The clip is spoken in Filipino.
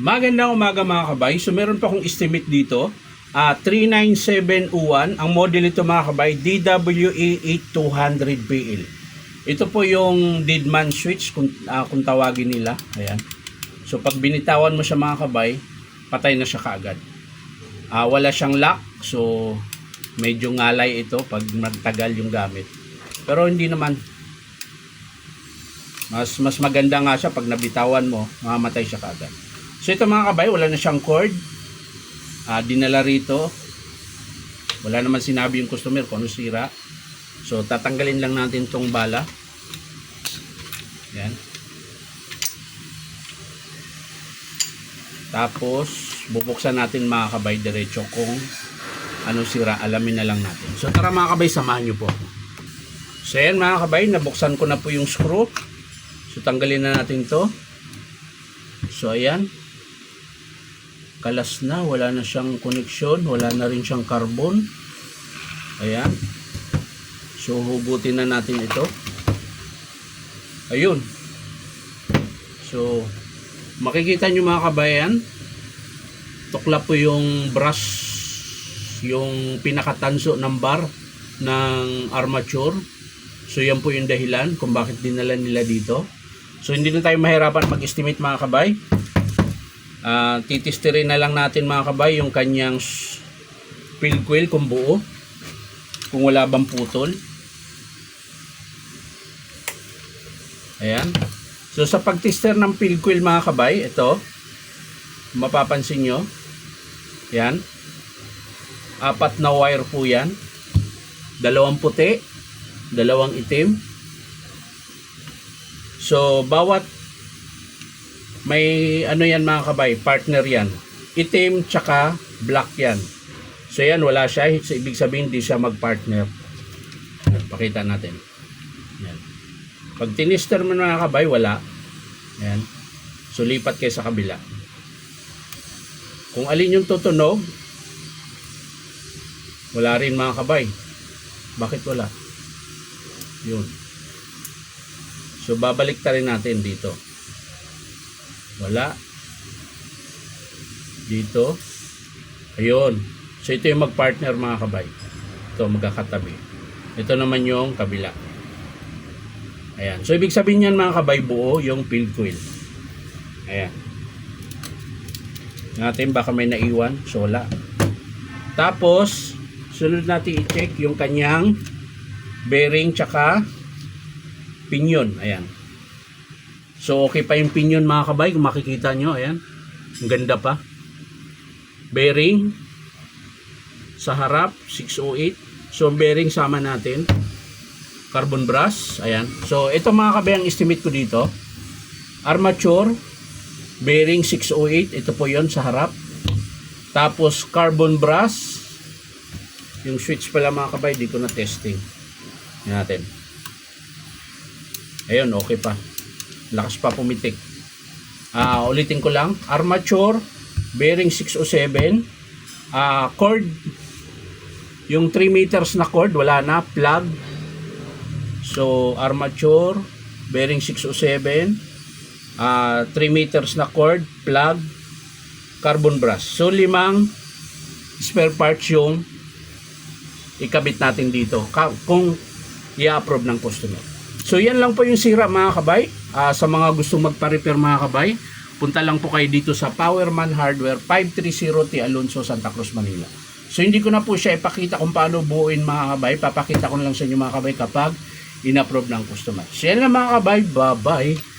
Magandang umaga mga kabay. So meron pa akong estimate dito. 39701. Ang model nito mga kabay, DWA8200BL. Ito po yung deadman switch kung tawagin nila. Ayan. So pag binitawan mo siya mga kabay, patay na siya kaagad. Wala siyang lock. So medyo ngalay ito pag magtagal yung gamit. Pero hindi naman. Mas maganda nga siya pag nabitawan mo, mamamatay siya kaagad. So ito mga kabay, wala na siyang cord. Dinala rito. Wala naman sinabi yung customer kung ano sira. So tatanggalin lang natin tong bala. Yan. Tapos bubuksan natin mga kabay diretso kung ano sira, alamin na lang natin. So tara mga kabay, samahan nyo po. So yan mga kabay, nabuksan ko na po yung screw. So tanggalin na natin to. So ayan. Kalas na, wala na siyang connection, wala na rin siyang carbon. Ayan. So hugutin na natin ito. Ayun. So makikita nyo mga kabayan, tukla po yung brush, yung pinakatanso ng bar ng armature. So yan po yung dahilan kung bakit dinala nila dito. So hindi na tayo mahirapan mag-estimate mga kabay. Titistirin na lang natin mga kabay yung kanyang fill coil kung buo, kung wala bang putol. Ayan. So sa pagtester ng fill coil mga kabay, ito mapapansin nyo, yan, 4 na wire po yan, 2 puti, 2 itim. So bawat may ano yan mga kabay, partner yan, itim tsaka black yan. So yan, wala siya, so, ibig sabihin hindi siya mag-partner. Pakita natin yan. Pag tinister mo mga kabay, wala yan. So lipat kayo sa kabila. Kung alin yung tutunog, wala rin mga kabay. Bakit wala? Yun. So babalik ta rin natin dito. Wala. Dito. Ayun. So ito yung mag-partner mga kabay. Ito magkakatabi. Ito naman yung kabila. Ayan. So ibig sabihin yan mga kabay, buo yung field coil. Ayan. Natin baka may naiwan. So wala. Tapos sunod natin i-check yung kanyang bearing tsaka pinion. Ayan. So okay pa yung pinion mga kabay, kung makikita nyo, ayan, ang ganda pa. Bearing sa harap 608. So bearing sama natin, carbon brass, ayan. So ito mga kabay ang estimate ko dito. Armature bearing 608, ito po yon sa harap. Tapos carbon brass, yung switch pala mga kabay, di ko na testing. Yan natin. Ayun, okay pa. Lakas pa pumitik. Ulitin ko lang. Armature, bearing 607. Cord, yung 3 meters na cord, wala na. Plug. So, armature, bearing 607. 3 meters na cord, plug, carbon brass. So, 5 spare parts yung ikabit natin dito. Kung i-approve ng customer. So, yan lang po yung sira mga kabay. Sa mga gustong magpa-repair mga kabay, punta lang po kayo dito sa Powerman Hardware, 530 T. Alonso, Santa Cruz, Manila. So hindi ko na po siya ipakita kung paano buuin mga kabay. Papakita ko na lang sa inyo mga kabay kapag in-approve ng customer. So yan lang mga kabay. Bye-bye.